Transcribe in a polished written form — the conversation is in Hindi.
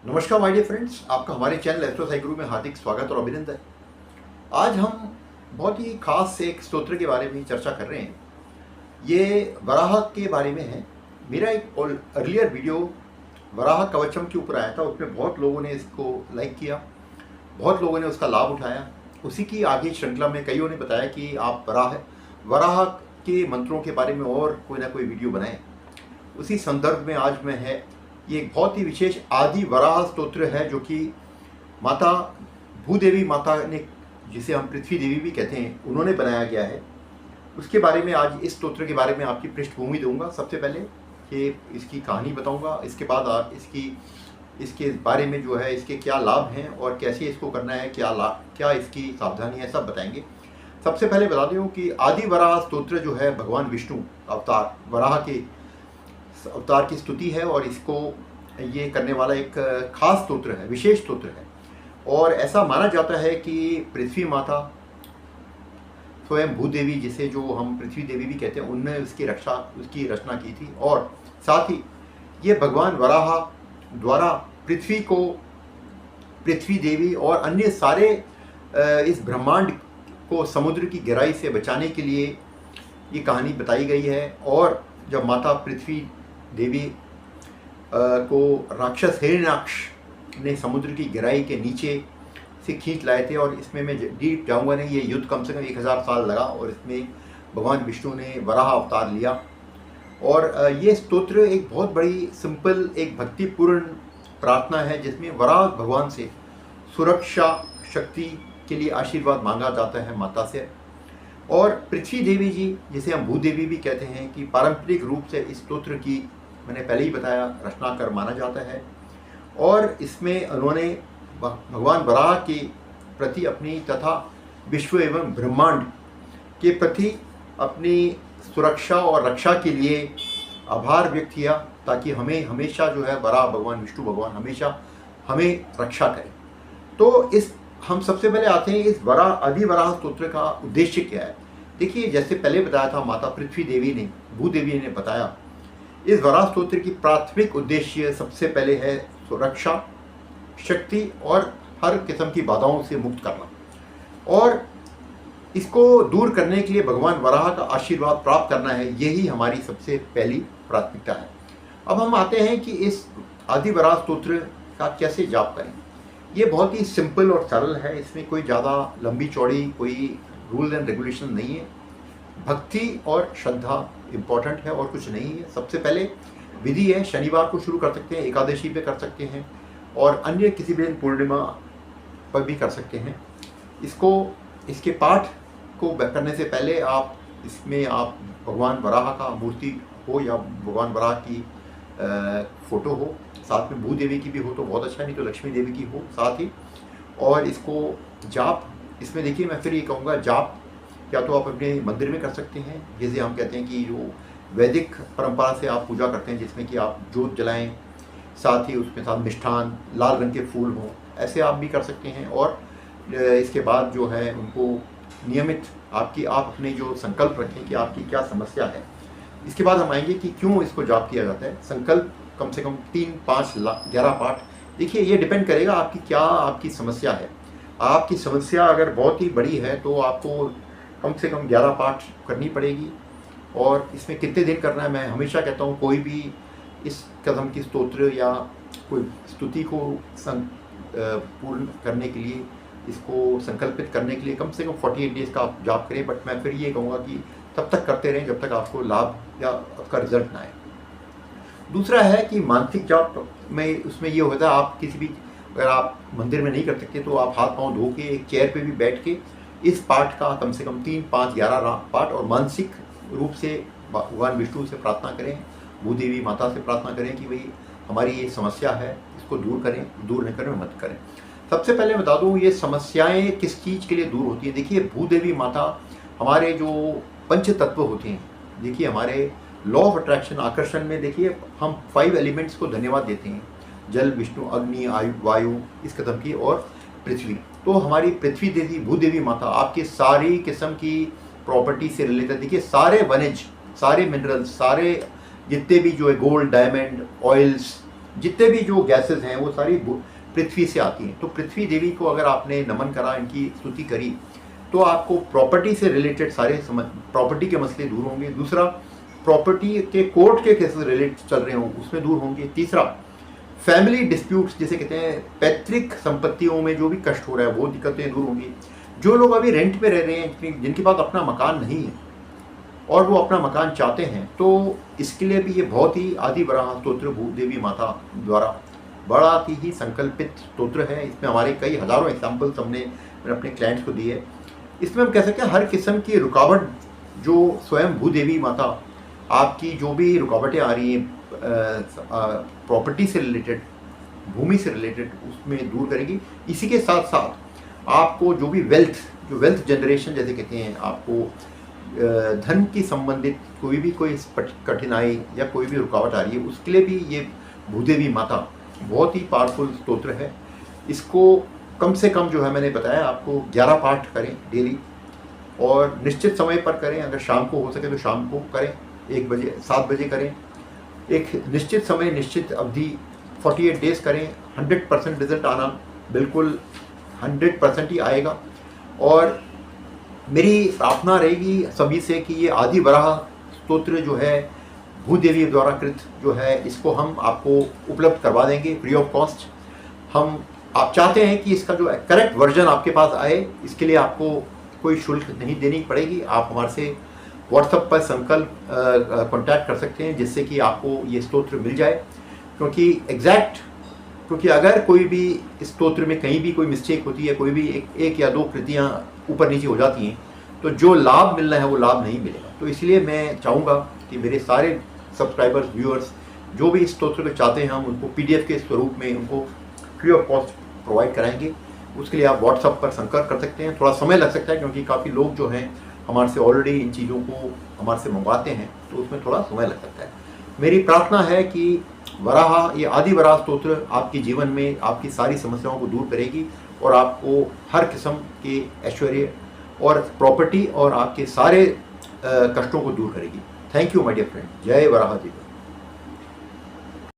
नमस्कार माय डियर फ्रेंड्स, आपका हमारे चैनल एस्ट्रो साई गुरु में हार्दिक स्वागत और अभिनंदन। आज हम बहुत ही खास एक स्तोत्र के बारे में चर्चा कर रहे हैं। ये वराह के बारे में है। मेरा एक अर्लियर वीडियो वराह कवचम के ऊपर आया था, उसमें बहुत लोगों ने इसको लाइक किया, बहुत लोगों ने उसका लाभ उठाया। उसी की आगे श्रृंखला में कईयों ने बताया कि आप वराह के मंत्रों के बारे में और कोई ना कोई वीडियो बनाएं। उसी संदर्भ में आज मैं है ये एक बहुत ही विशेष आदि वराह स्तोत्र है, जो कि माता भूदेवी माता ने, जिसे हम पृथ्वी देवी भी कहते हैं, उन्होंने बनाया गया है। उसके बारे में आज इस स्तोत्र के बारे में आपकी पृष्ठभूमि दूंगा। सबसे पहले कि इसकी कहानी बताऊंगा, इसके बाद आप इसके बारे में जो है इसके क्या लाभ हैं और कैसे इसको करना है, क्या इसकी सावधानी है, सब बताएंगे। सबसे पहले बता दूं कि आदि वराह स्तोत्र जो है भगवान विष्णु अवतार वराह के अवतार की स्तुति है, और इसको ये करने वाला एक खास स्तोत्र है, विशेष स्तोत्र है। और ऐसा माना जाता है कि पृथ्वी माता स्वयं भूदेवी, जिसे जो हम पृथ्वी देवी भी कहते हैं, उनने उसकी रचना की थी। और साथ ही ये भगवान वराह द्वारा पृथ्वी देवी और अन्य सारे इस ब्रह्मांड को समुद्र की गहराई से बचाने के लिए ये कहानी बताई गई है। और जब माता पृथ्वी देवी को राक्षस हिरण्याक्ष ने समुद्र की गहराई के नीचे से खींच लाए थे, और इसमें मैं डीप जाऊंगा नहीं, ये युद्ध कम से कम 1000 साल लगा, और इसमें भगवान विष्णु ने वराह अवतार लिया। और ये स्तोत्र एक बहुत बड़ी सिंपल, एक भक्तिपूर्ण प्रार्थना है, जिसमें वराह भगवान से सुरक्षा शक्ति के लिए आशीर्वाद मांगा जाता है माता से। और पृथ्वी देवी जी, जिसे हम भूदेवी भी कहते हैं, कि पारंपरिक रूप से इस स्तोत्र की, मैंने पहले ही बताया, रचनाकार माना जाता है। और इसमें उन्होंने भगवान वराह के प्रति अपनी तथा विश्व एवं ब्रह्मांड के प्रति अपनी सुरक्षा और रक्षा के लिए आभार व्यक्त किया, ताकि हमें हमेशा जो है वराह भगवान विष्णु भगवान हमेशा हमें रक्षा करें। तो हम सबसे पहले आते हैं इस आदि वराह स्तोत्र का उद्देश्य क्या है। देखिए, जैसे पहले बताया था, माता पृथ्वी देवी ने, भूदेवी ने बताया, इस वराह स्तोत्र की प्राथमिक उद्देश्य सबसे पहले है सुरक्षा शक्ति और हर किस्म की बाधाओं से मुक्त करना, और इसको दूर करने के लिए भगवान वराह का आशीर्वाद प्राप्त करना है। यही हमारी सबसे पहली प्राथमिकता है। अब हम आते हैं कि इस आदि वराह स्तोत्र का कैसे जाप करें। ये बहुत ही सिंपल और सरल है, इसमें कोई ज़्यादा लंबी चौड़ी कोई रूल एंड रेगुलेशन नहीं है। भक्ति और श्रद्धा इम्पॉर्टेंट है और कुछ नहीं है। सबसे पहले विधि है, शनिवार को शुरू कर सकते हैं, एकादशी पे कर सकते हैं, और अन्य किसी भी दिन पूर्णिमा पर भी कर सकते हैं। इसके पाठ को करने से पहले इसमें आप भगवान वराह का मूर्ति हो या भगवान वराह की फ़ोटो हो, साथ में भूदेवी की भी हो तो बहुत अच्छा, नहीं तो लक्ष्मी देवी की हो साथ ही। और इसको जाप, इसमें देखिए मैं फिर ये कहूँगा, जाप या तो आप अपने मंदिर में कर सकते हैं, जैसे हम कहते हैं कि जो वैदिक परंपरा से आप पूजा करते हैं, जिसमें कि आप जोत जलाएं, साथ ही उसमें साथ मिष्ठान, लाल रंग के फूल हों, ऐसे आप भी कर सकते हैं। और इसके बाद जो है उनको नियमित आप अपने जो संकल्प रखें कि आपकी क्या समस्या है। इसके बाद हम आएंगे कि क्यों इसको जाप किया जाता है। संकल्प कम से कम 3, 5, 11 पाठ। देखिए, ये डिपेंड करेगा आपकी समस्या है। आपकी समस्या अगर बहुत ही बड़ी है तो आपको कम से कम 11 पाठ करनी पड़ेगी। और इसमें कितने दिन करना है, मैं हमेशा कहता हूँ, कोई भी इस कदम की स्तोत्र या कोई स्तुति को पूर्ण करने के लिए, इसको संकल्पित करने के लिए कम से कम 48 डेज़ का आप जाप करें। बट मैं फिर ये कहूँगा कि तब तक करते रहें जब तक आपको लाभ या आपका रिजल्ट ना आए। दूसरा है कि मानसिक जाप में, उसमें ये होता है, आप किसी भी, अगर आप मंदिर में नहीं कर सकते तो आप हाथ पाँव धो के एक चेयर पे भी बैठ के इस पाठ का कम से कम 3, 5, 11 पाठ, और मानसिक रूप से भगवान विष्णु से प्रार्थना करें, भूदेवी माता से प्रार्थना करें कि भाई हमारी ये समस्या है, इसको दूर करें, दूर नहीं करें, मत करें। सबसे पहले बता दूँ, ये समस्याएं किस चीज़ के लिए दूर होती हैं। देखिए, भूदेवी माता हमारे जो पंच तत्व होते हैं, देखिए हमारे लॉ ऑफ अट्रैक्शन, आकर्षण में, देखिए हम 5 एलिमेंट्स को धन्यवाद देते हैं, जल, विष्णु, अग्नि, वायु, इस कदम की, और पृथ्वी। तो हमारी पृथ्वी देवी भूदेवी माता आपकी सारी किस्म की प्रॉपर्टी से रिलेटेड, देखिए सारे वनिज, सारे मिनरल्स, सारे जितने भी जो है गोल्ड, डायमंड, ऑयल्स, जितने भी जो गैसेस हैं वो सारी पृथ्वी से आती हैं। तो पृथ्वी देवी को अगर आपने नमन करा, इनकी स्तुति करी, तो आपको प्रॉपर्टी से रिलेटेड सारे प्रॉपर्टी के मसले दूर होंगे। दूसरा, प्रॉपर्टी के कोर्ट के केसेस रिलेट चल रहे हों उसमें दूर होंगे। तीसरा, फैमिली डिस्प्यूट्स जिसे कहते हैं, पैतृक संपत्तियों में जो भी कष्ट हो रहा है वो दिक्कतें दूर होंगी। जो लोग अभी रेंट पे रह रहे हैं, जिनके पास अपना मकान नहीं है और वो अपना मकान चाहते हैं, तो इसके लिए भी ये बहुत ही आदि वराह स्तोत्र भूदेवी माता द्वारा बड़ा ही संकल्पित स्तोत्र है। इसमें हमारे कई हज़ारों एग्जाम्पल्स हमने अपने क्लाइंट्स को दिए। इसमें हम कह सकते हैं हर किस्म की रुकावट जो स्वयं भूदेवी माता आपकी जो भी रुकावटें आ रही हैं प्रॉपर्टी से रिलेटेड, भूमि से रिलेटेड, उसमें दूर करेगी। इसी के साथ साथ आपको जो भी वेल्थ जनरेशन जैसे कहते हैं, आपको धन की संबंधित कोई कठिनाई या कोई भी रुकावट आ रही है, उसके लिए भी ये भूदेवी माता बहुत ही पावरफुल स्तोत्र है। इसको कम से कम जो है मैंने बताया आपको 11 पाठ करें डेली, और निश्चित समय पर करें। अगर शाम को हो सके तो शाम को करें, 1 बजे 7 बजे करें। एक निश्चित समय निश्चित अवधि 48 डेज करें। 100% रिजल्ट आना बिल्कुल 100% ही आएगा। और मेरी प्रार्थना रहेगी सभी से कि ये आदि वराह स्तोत्र जो है भूदेवी द्वारा कृत जो है, इसको हम आपको उपलब्ध करवा देंगे फ्री ऑफ कॉस्ट। आप चाहते हैं कि इसका जो करेक्ट वर्जन आपके पास आए, इसके लिए आपको कोई शुल्क नहीं देनी पड़ेगी। आप हमारे से व्हाट्सएप पर संकल्प कांटेक्ट कर सकते हैं, जिससे कि आपको ये स्तोत्र मिल जाए। क्योंकि अगर कोई भी स्तोत्र में कहीं भी कोई मिस्टेक होती है, कोई भी एक या 2 कृतियाँ ऊपर नीचे हो जाती हैं, तो जो लाभ मिलना है वो लाभ नहीं मिलेगा। तो इसलिए मैं चाहूँगा कि मेरे सारे सब्सक्राइबर्स, व्यूअर्स जो भी इस स्तोत्र को चाहते हैं, हम उनको PDF के स्वरूप में उनको फ्री ऑफ कॉस्ट प्रोवाइड कराएंगे। उसके लिए आप व्हाट्सएप पर संपर्क कर सकते हैं। थोड़ा समय लग सकता है क्योंकि काफ़ी लोग जो हैं हमारे से ऑलरेडी इन चीज़ों को हमारे से मंगवाते हैं, तो उसमें थोड़ा समय लग सकता है। मेरी प्रार्थना है कि ये आदि वराह स्तोत्र आपके जीवन में आपकी सारी समस्याओं को दूर करेगी और आपको हर किस्म के ऐश्वर्य और प्रॉपर्टी और आपके सारे कष्टों को दूर करेगी। Thank you my dear friend. जय वराह देवी।